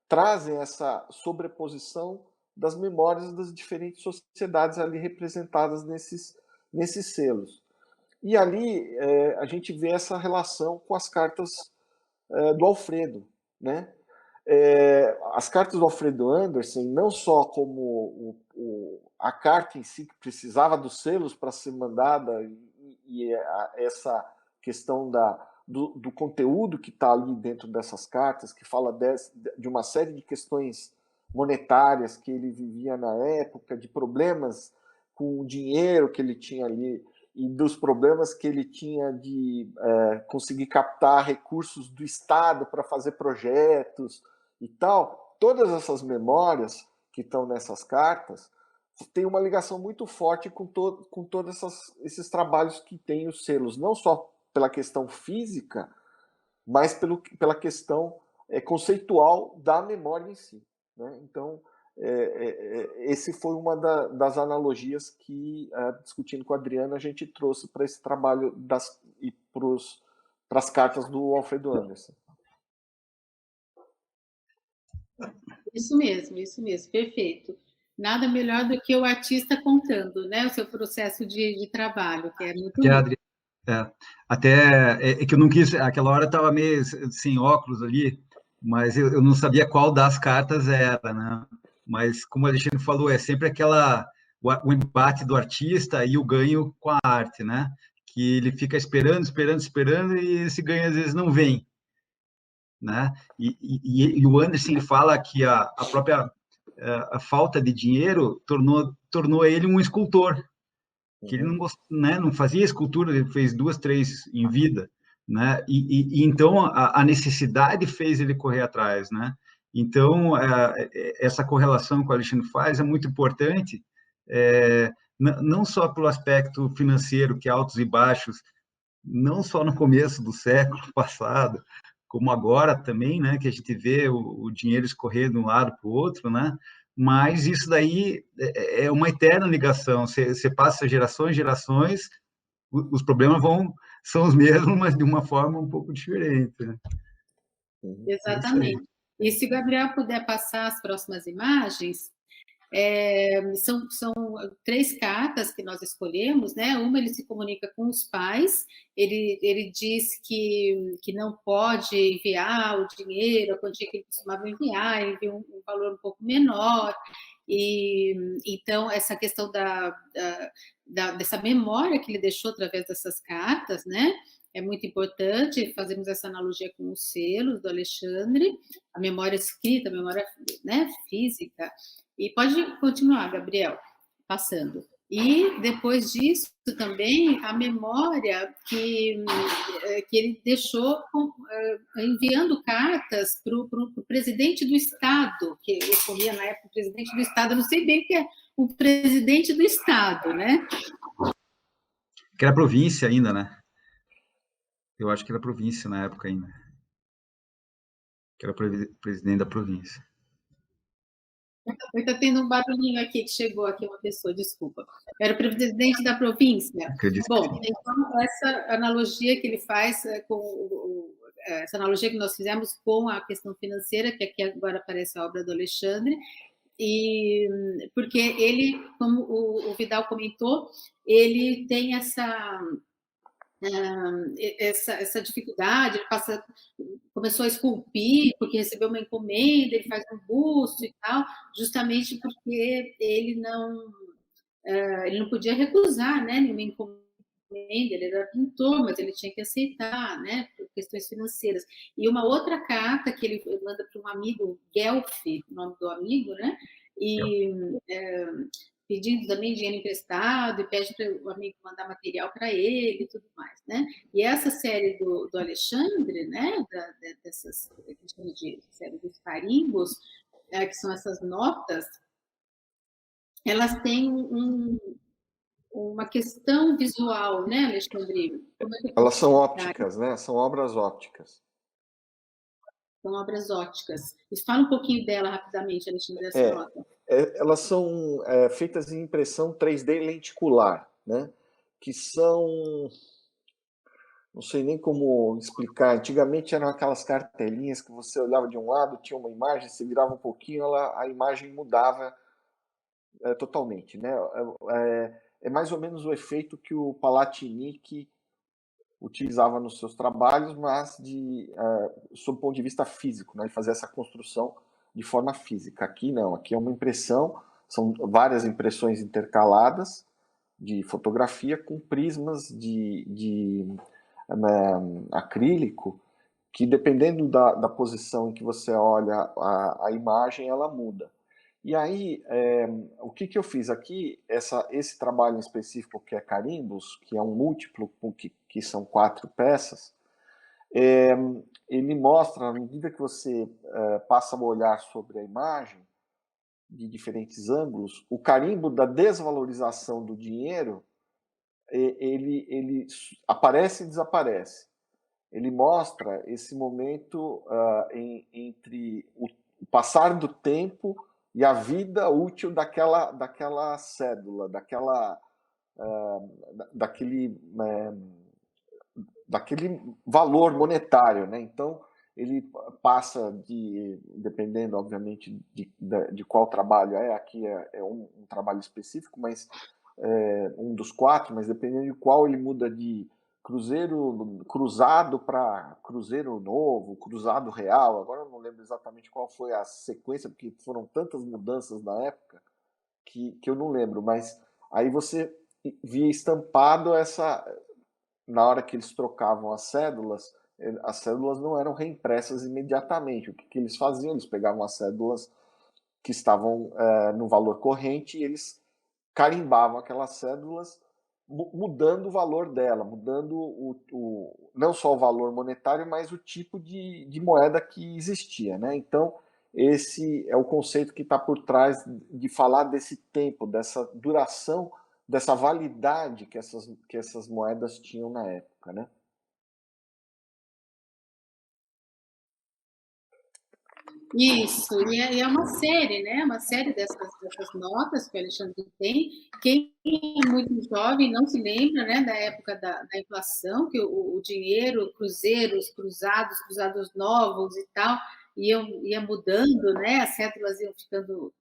trazem essa sobreposição das memórias das diferentes sociedades ali representadas nesses selos. E ali a gente vê essa relação com as cartas do Alfredo, né? As cartas do Alfredo Anderson, não só como a carta em si, que precisava dos selos para ser mandada, e essa questão do conteúdo que está ali dentro dessas cartas, que fala de uma série de questões monetárias que ele vivia na época, de problemas com o dinheiro que ele tinha ali, e dos problemas que ele tinha de conseguir captar recursos do Estado para fazer projetos e tal. Todas essas memórias que estão nessas cartas têm uma ligação muito forte com todos esses trabalhos que têm os selos, não só pela questão física, mas pela questão conceitual da memória em si, né? Então, esse foi uma das analogias que, discutindo com a Adriana, a gente trouxe para esse trabalho e para as cartas do Alfredo Anderson. Isso mesmo, perfeito. Nada melhor do que o artista contando, né, o seu processo de trabalho, que é muito É, rico. Adri, é, até é que eu não quis, aquela hora estava meio sem óculos ali, mas eu não sabia qual das cartas era, né? Mas como a Alexandre falou, é sempre o embate do artista e o ganho com a arte, né? Que ele fica esperando, esperando, esperando e esse ganho às vezes não vem, né? E o Anderson ele fala que a própria a falta de dinheiro tornou ele um escultor, que ele Uhum. não, né, não fazia escultura, ele fez duas, três em vida, né? E então a necessidade fez ele correr atrás, né? Então essa correlação que o Alexandre faz é muito importante, não só pelo aspecto financeiro, que é altos e baixos, não só no começo do século passado, como agora também, né, que a gente vê o dinheiro escorrer de um lado para o outro, né? Mas isso daí é uma eterna ligação. Você passa gerações, gerações, os problemas são os mesmos, mas de uma forma um pouco diferente, né? Uhum. É isso aí. Exatamente. E se o Gabriel puder passar as próximas imagens, são 3 cartas que nós escolhemos, né? Uma ele se comunica com os pais, ele diz que não pode enviar o dinheiro, a quantia que ele costumava enviar, ele envia um valor um pouco menor, e então essa questão dessa memória que ele deixou através dessas cartas, né? É muito importante, fazemos essa analogia com os selos do Alexandre, a memória escrita, a memória, né, física, e pode continuar, Gabriel, passando. E depois disso também a memória que ele deixou enviando cartas para o presidente do Estado, que ocorria na época o presidente do Estado, eu não sei bem o que é o presidente do Estado, né? Que era província ainda, né? Eu acho que era província na época ainda, que era presidente da província. Está tendo um barulhinho aqui que chegou aqui uma pessoa, desculpa. Era o presidente da província. Acredito que Bom, sim. então essa analogia que ele faz essa analogia que nós fizemos com a questão financeira, que aqui agora aparece a obra do Alexandre, e porque ele, como o Vidal comentou, ele tem essa dificuldade, ele começou a esculpir, porque recebeu uma encomenda, ele faz um busto e tal, justamente porque ele não podia recusar, né, nenhuma encomenda, ele era pintor, mas ele tinha que aceitar, né, por questões financeiras. E uma outra carta que ele manda para um amigo, Guelph, o nome do amigo, né, e pedindo também dinheiro emprestado e pede para o amigo mandar material para ele e tudo mais, né? E essa série do Alexandre, né, dessas que a gente chama de série dos carimbos, que são essas notas, elas têm uma questão visual, né, Alexandre? Como é que eu Elas posso são explicar? ópticas, né? São obras ópticas. São obras ópticas. Fala um pouquinho dela rapidamente, Alexandre, dessa É, nota. elas são feitas em impressão 3D lenticular, né? Que são, não sei nem como explicar. Antigamente eram aquelas cartelinhas que você olhava de um lado, tinha uma imagem, você virava um pouquinho, a imagem mudava totalmente, né? É mais ou menos o efeito que o Palatinic utilizava nos seus trabalhos, mas sob o ponto de vista físico, né? Ele fazia essa construção de forma física. Aqui não, aqui é uma impressão, são várias impressões intercaladas de fotografia com prismas de acrílico, que dependendo da posição em que você olha a imagem, ela muda. E aí, o que eu fiz aqui, esse trabalho em específico que é carimbos, que é um múltiplo, que são 4 peças, ele mostra, à medida que você passa a olhar sobre a imagem, de diferentes ângulos, o carimbo da desvalorização do dinheiro, ele aparece e desaparece. Ele mostra esse momento entre o passar do tempo e a vida útil daquela cédula, daquele valor monetário, né? Então, ele passa dependendo, obviamente, de qual trabalho aqui é um trabalho específico, mas um dos 4, mas dependendo de qual, ele muda de cruzado para cruzeiro novo, cruzado real. Agora eu não lembro exatamente qual foi a sequência, porque foram tantas mudanças na época que eu não lembro, mas aí você via estampado na hora que eles trocavam as cédulas não eram reimpressas imediatamente. O que eles faziam? Eles pegavam as cédulas que estavam no valor corrente e eles carimbavam aquelas cédulas, mudando o valor dela, mudando não só o valor monetário, mas o tipo de moeda que existia, né? Então, esse é o conceito que está por trás de falar desse tempo, dessa duração, dessa validade que essas moedas tinham na época, né? Isso, e é uma série, né? Uma série dessas notas que o Alexandre tem. Quem é muito jovem não se lembra, né, da época da inflação, que o dinheiro, cruzeiros, cruzados novos e tal, ia mudando, né? As cédulas iam ficando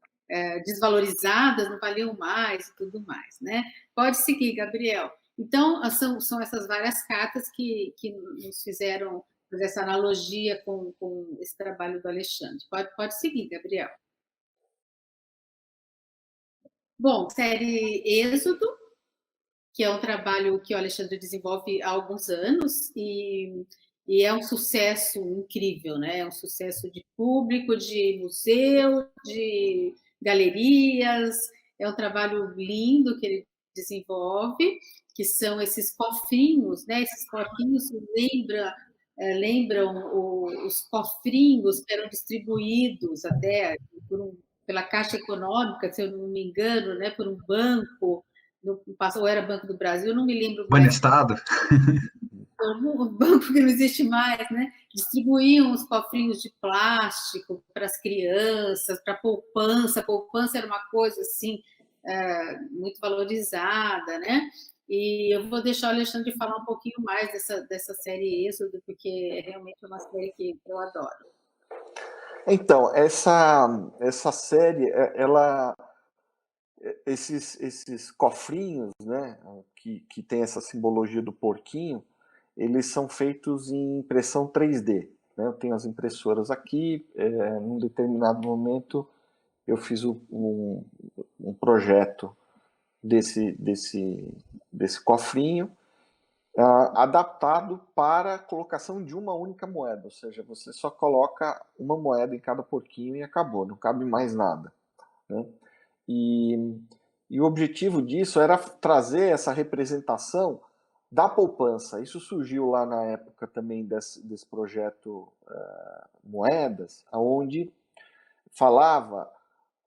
desvalorizadas, não valiam mais e tudo mais, né? Pode seguir, Gabriel. Então, são essas várias cartas que nos fizeram fazer essa analogia com esse trabalho do Alexandre. Pode seguir, Gabriel. Bom, série Êxodo, que é um trabalho que o Alexandre desenvolve há alguns anos e é um sucesso incrível, né? É um sucesso de público, de museu, de galerias. É um trabalho lindo que ele desenvolve, que são esses cofrinhos, né? Esses cofrinhos lembram os cofrinhos que eram distribuídos até pela Caixa Econômica, se eu não me engano, né? Por um banco ou era Banco do Brasil, eu não me lembro mais. Banestado. Um banco que não existe mais, né? Distribuíam os cofrinhos de plástico para as crianças, para a poupança. A poupança era uma coisa assim muito valorizada, né? E eu vou deixar o Alexandre falar um pouquinho mais dessa série Êxodo, porque é realmente uma série que eu adoro. Então, essa série, esses cofrinhos, né, que tem essa simbologia do porquinho, eles são feitos em impressão 3D. Né? Eu tenho as impressoras aqui, num determinado momento eu fiz um projeto desse cofrinho, adaptado para a colocação de uma única moeda, ou seja, você só coloca uma moeda em cada porquinho e acabou, não cabe mais nada. Né? E o objetivo disso era trazer essa representação da poupança. Isso surgiu lá na época também desse projeto Moedas, onde falava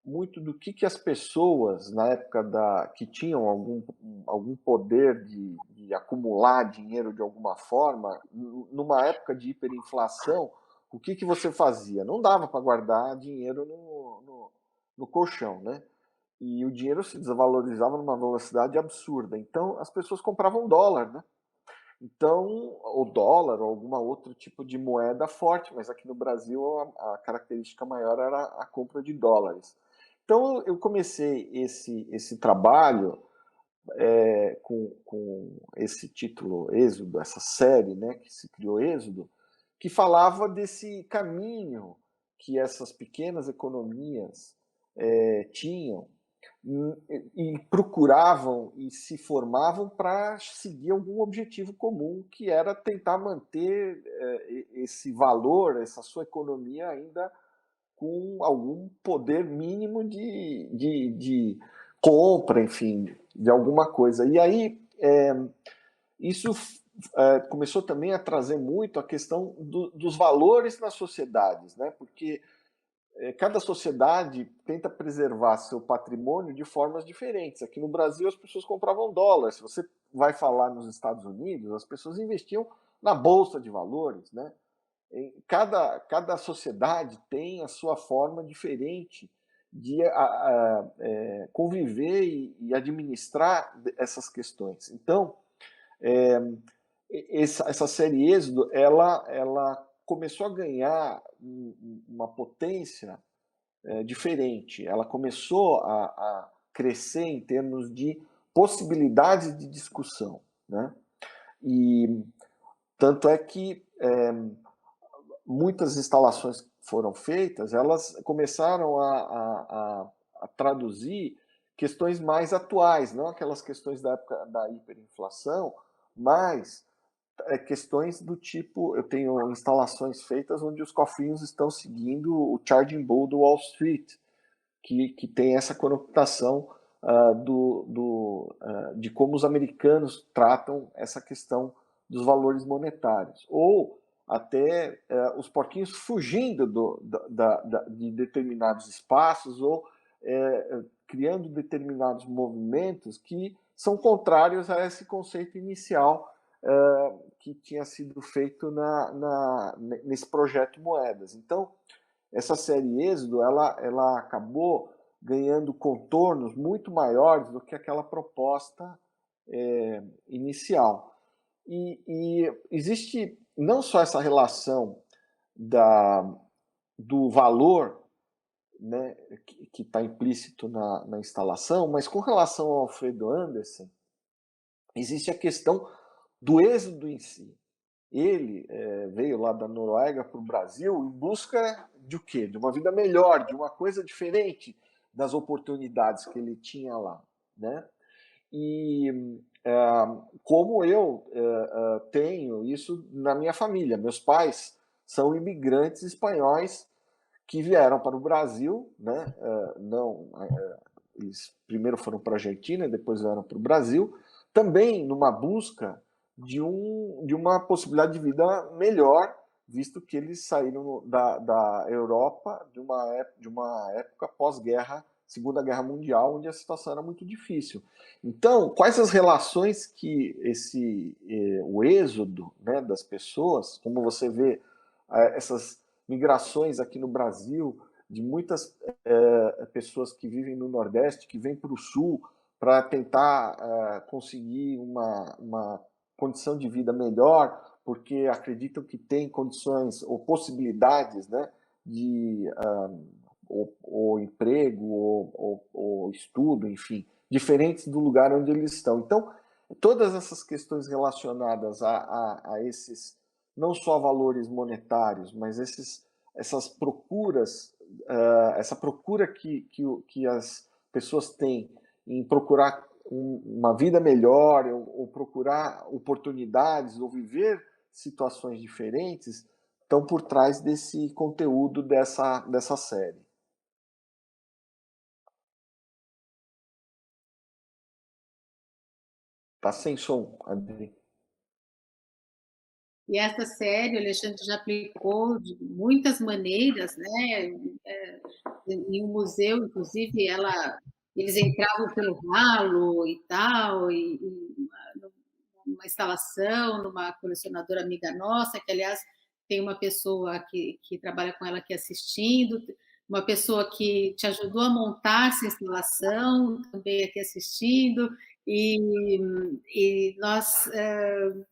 muito do que as pessoas, na época que tinham algum poder de acumular dinheiro de alguma forma, numa época de hiperinflação, o que você fazia? Não dava para guardar dinheiro no colchão, né? E o dinheiro se desvalorizava numa velocidade absurda. Então, as pessoas compravam dólar, né? Então, o dólar ou algum outro tipo de moeda forte, mas aqui no Brasil a característica maior era a compra de dólares. Então, eu comecei esse trabalho com esse título Êxodo, essa série, né, que se criou Êxodo, que falava desse caminho que essas pequenas economias tinham e procuravam e se formavam para seguir algum objetivo comum, que era tentar manter esse valor, essa sua economia ainda com algum poder mínimo de compra, enfim, de alguma coisa. E aí isso começou também a trazer muito a questão dos valores nas sociedades, né? Porque cada sociedade tenta preservar seu patrimônio de formas diferentes. Aqui no Brasil as pessoas compravam dólar. Se você vai falar nos Estados Unidos, as pessoas investiam na bolsa de valores, né? Cada sociedade tem a sua forma diferente de conviver e administrar essas questões. Então, essa série Êxodo, ela começou a ganhar uma potência diferente. Ela começou a crescer em termos de possibilidades de discussão, né? E tanto é que muitas instalações que foram feitas, elas começaram a traduzir questões mais atuais, não aquelas questões da época da hiperinflação, mas questões do tipo, eu tenho instalações feitas onde os cofrinhos estão seguindo o Charging Bull do Wall Street, que tem essa conotação de como os americanos tratam essa questão dos valores monetários. Ou até os porquinhos fugindo de determinados espaços ou criando determinados movimentos que são contrários a esse conceito inicial que tinha sido feito nesse projeto Moedas. Então, essa série Êxodo, ela acabou ganhando contornos muito maiores do que aquela proposta inicial. E existe não só essa relação do valor, né, que está implícito na instalação, mas com relação ao Alfredo Anderson, existe a questão do êxodo em si. Ele veio lá da Noruega para o Brasil em busca de o quê? De uma vida melhor, de uma coisa diferente das oportunidades que ele tinha lá, né? E como eu tenho isso na minha família, meus pais são imigrantes espanhóis que vieram para o Brasil, né? Eles primeiro foram para a Argentina, depois vieram para o Brasil, também numa busca de uma possibilidade de vida melhor, visto que eles saíram da Europa de uma época pós-guerra, Segunda Guerra Mundial, onde a situação era muito difícil. Então, quais as relações que o êxodo, né, das pessoas, como você vê essas migrações aqui no Brasil, de muitas pessoas que vivem no Nordeste, que vêm para o Sul para tentar conseguir uma condição de vida melhor, porque acreditam que tem condições ou possibilidades, né, de ou emprego ou estudo, enfim, diferentes do lugar onde eles estão. Então, todas essas questões relacionadas a esses, não só valores monetários, mas essas procuras, essa procura que as pessoas têm em procurar uma vida melhor, ou procurar oportunidades, ou viver situações diferentes, estão por trás desse conteúdo dessa série. Tá sem som, Adri. E essa série, o Alexandre já aplicou de muitas maneiras, né? Em um museu, inclusive, eles entravam pelo ralo e tal, e uma instalação, numa colecionadora amiga nossa, que, aliás, tem uma pessoa que trabalha com ela aqui assistindo, uma pessoa que te ajudou a montar essa instalação, também aqui assistindo, e nós,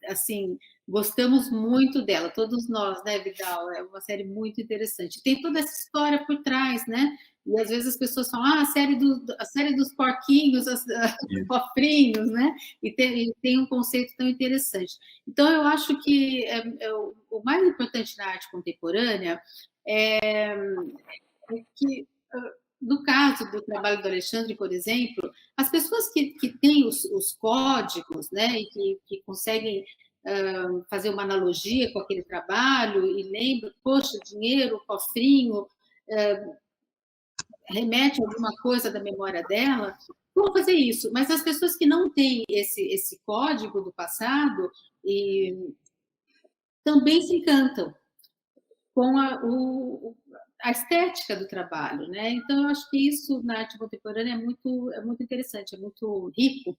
assim, gostamos muito dela, todos nós, né, Vidal? É uma série muito interessante. Tem toda essa história por trás, né? E às vezes as pessoas falam, a série dos porquinhos, dos cofrinhos, né? E tem um conceito tão interessante. Então, eu acho que o mais importante na arte contemporânea é que, no caso do trabalho do Alexandre, por exemplo, as pessoas que têm os códigos, né, e que conseguem fazer uma analogia com aquele trabalho e lembram, poxa, dinheiro, cofrinho, remete a alguma coisa da memória dela, vão fazer isso. Mas as pessoas que não têm esse código do passado também se encantam com a estética do trabalho, né? Então, eu acho que isso na arte contemporânea é muito interessante, é muito rico.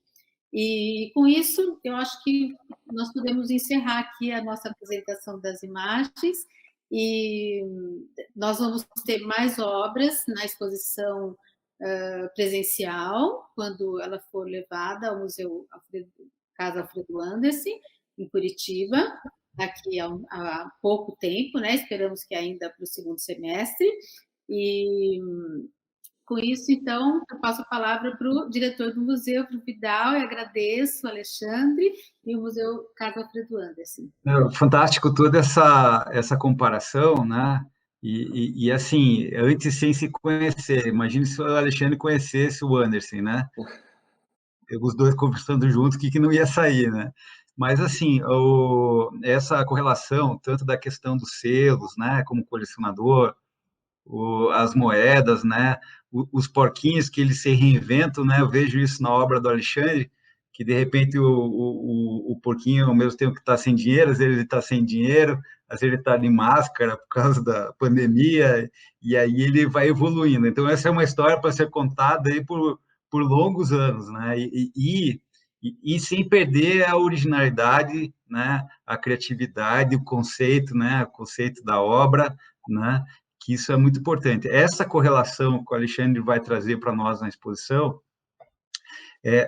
E com isso, eu acho que nós podemos encerrar aqui a nossa apresentação das imagens e nós vamos ter mais obras na exposição presencial, quando ela for levada ao Museu Casa Alfredo Anderson, em Curitiba. daqui a pouco tempo, né? Esperamos que ainda para o segundo semestre. E com isso, então, eu passo a palavra para o diretor do museu, para o Vidal, e agradeço, Alexandre, e o Museu Casa Alfredo Anderson. Fantástico toda essa comparação, né? E assim, antes sem se conhecer, imagine se o Alexandre conhecesse o Anderson, né? Os dois conversando juntos, o que não ia sair, né? Mas, assim, essa correlação, tanto da questão dos selos, né, como colecionador, as moedas, né, os porquinhos que eles se reinventam, né, eu vejo isso na obra do Alexandre, que, de repente, o porquinho, ao mesmo tempo que está sem dinheiro, às vezes ele está sem dinheiro, às vezes ele está de máscara por causa da pandemia, e aí ele vai evoluindo. Então, essa é uma história para ser contada aí por longos anos, né? E sem perder a originalidade, né? A criatividade, o conceito, né? O conceito da obra, né? Que isso é muito importante. Essa correlação que o Alexandre vai trazer para nós na exposição,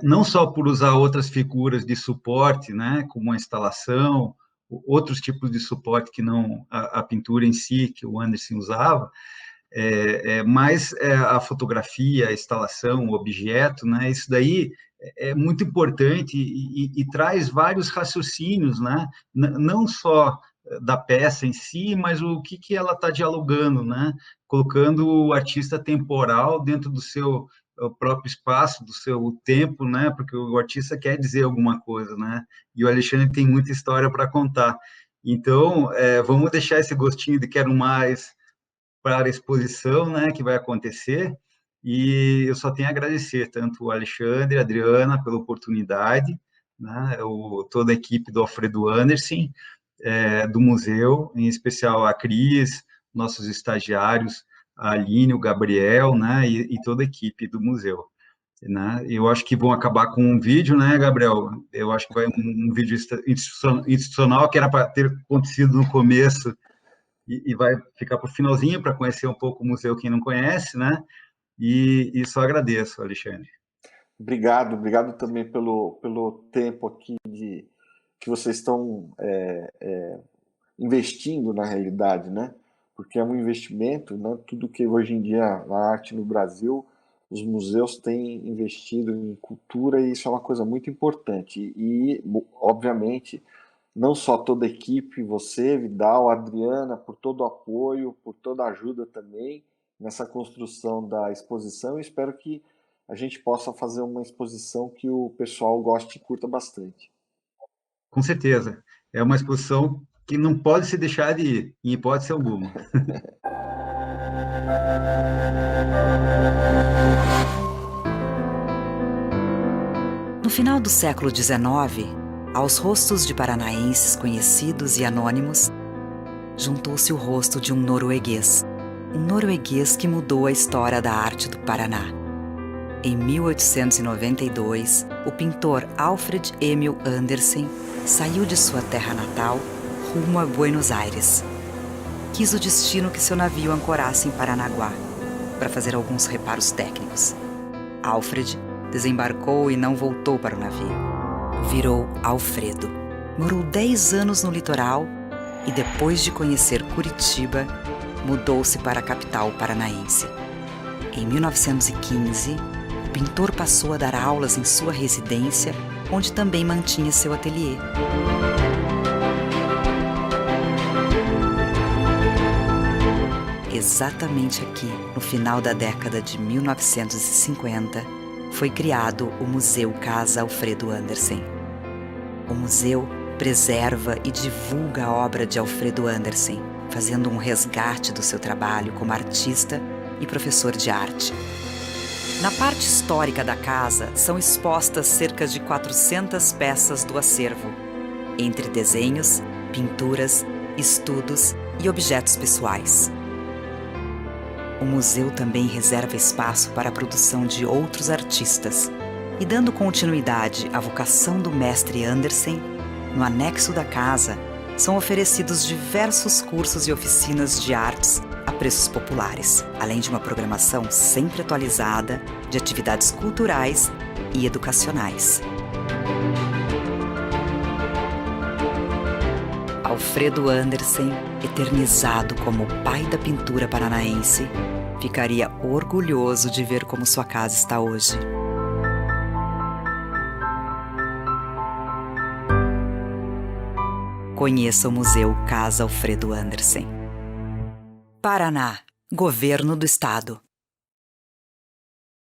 não só por usar outras figuras de suporte, né? Como a instalação, outros tipos de suporte que não a pintura em si, que o Anderson usava, mas a fotografia, a instalação, o objeto, né? Isso daí é muito importante e traz vários raciocínios, né? Não só da peça em si, mas o que ela está dialogando, né? Colocando o artista temporal dentro do seu próprio espaço, do seu tempo, né? Porque o artista quer dizer alguma coisa, né? E o Alexandre tem muita história para contar. Então, vamos deixar esse gostinho de quero mais para a exposição, né, que vai acontecer, e eu só tenho a agradecer tanto o Alexandre, a Adriana, pela oportunidade, né, toda a equipe do Alfredo Anderson, do museu, em especial a Cris, nossos estagiários, a Aline, o Gabriel, né, e toda a equipe do museu. Né? Eu acho que vão acabar com um vídeo, né, Gabriel? Eu acho que vai um vídeo institucional que era para ter acontecido no começo, e vai ficar para o finalzinho para conhecer um pouco o museu quem não conhece, né? E só agradeço, Alexandre. Obrigado também pelo tempo aqui que vocês estão investindo na realidade, né? Porque é um investimento, né? Tudo que hoje em dia a arte no Brasil, os museus têm investido em cultura e isso é uma coisa muito importante. E obviamente, não só toda a equipe, você, Vidal, Adriana, por todo o apoio, por toda a ajuda também nessa construção da exposição. Espero que a gente possa fazer uma exposição que o pessoal goste e curta bastante. Com certeza. É uma exposição que não pode se deixar de ir, em hipótese alguma. No final do século XIX, aos rostos de paranaenses conhecidos e anônimos, juntou-se o rosto de um norueguês que mudou a história da arte do Paraná. Em 1892, o pintor Alfred Emil Andersen saiu de sua terra natal rumo a Buenos Aires. Quis o destino que seu navio ancorasse em Paranaguá, para fazer alguns reparos técnicos. Alfred desembarcou e não voltou para o navio. Virou Alfredo. Morou 10 anos no litoral e, depois de conhecer Curitiba, mudou-se para a capital paranaense. Em 1915, o pintor passou a dar aulas em sua residência, onde também mantinha seu ateliê. Exatamente aqui, no final da década de 1950, foi criado o Museu Casa Alfredo Andersen. O museu preserva e divulga a obra de Alfredo Andersen, fazendo um resgate do seu trabalho como artista e professor de arte. Na parte histórica da casa são expostas cerca de 400 peças do acervo, entre desenhos, pinturas, estudos e objetos pessoais. O museu também reserva espaço para a produção de outros artistas. E dando continuidade à vocação do mestre Andersen, no anexo da casa são oferecidos diversos cursos e oficinas de artes a preços populares, além de uma programação sempre atualizada de atividades culturais e educacionais. Alfredo Andersen, eternizado como o pai da pintura paranaense, ficaria orgulhoso de ver como sua casa está hoje. Conheça o Museu Casa Alfredo Andersen. Paraná, Governo do Estado.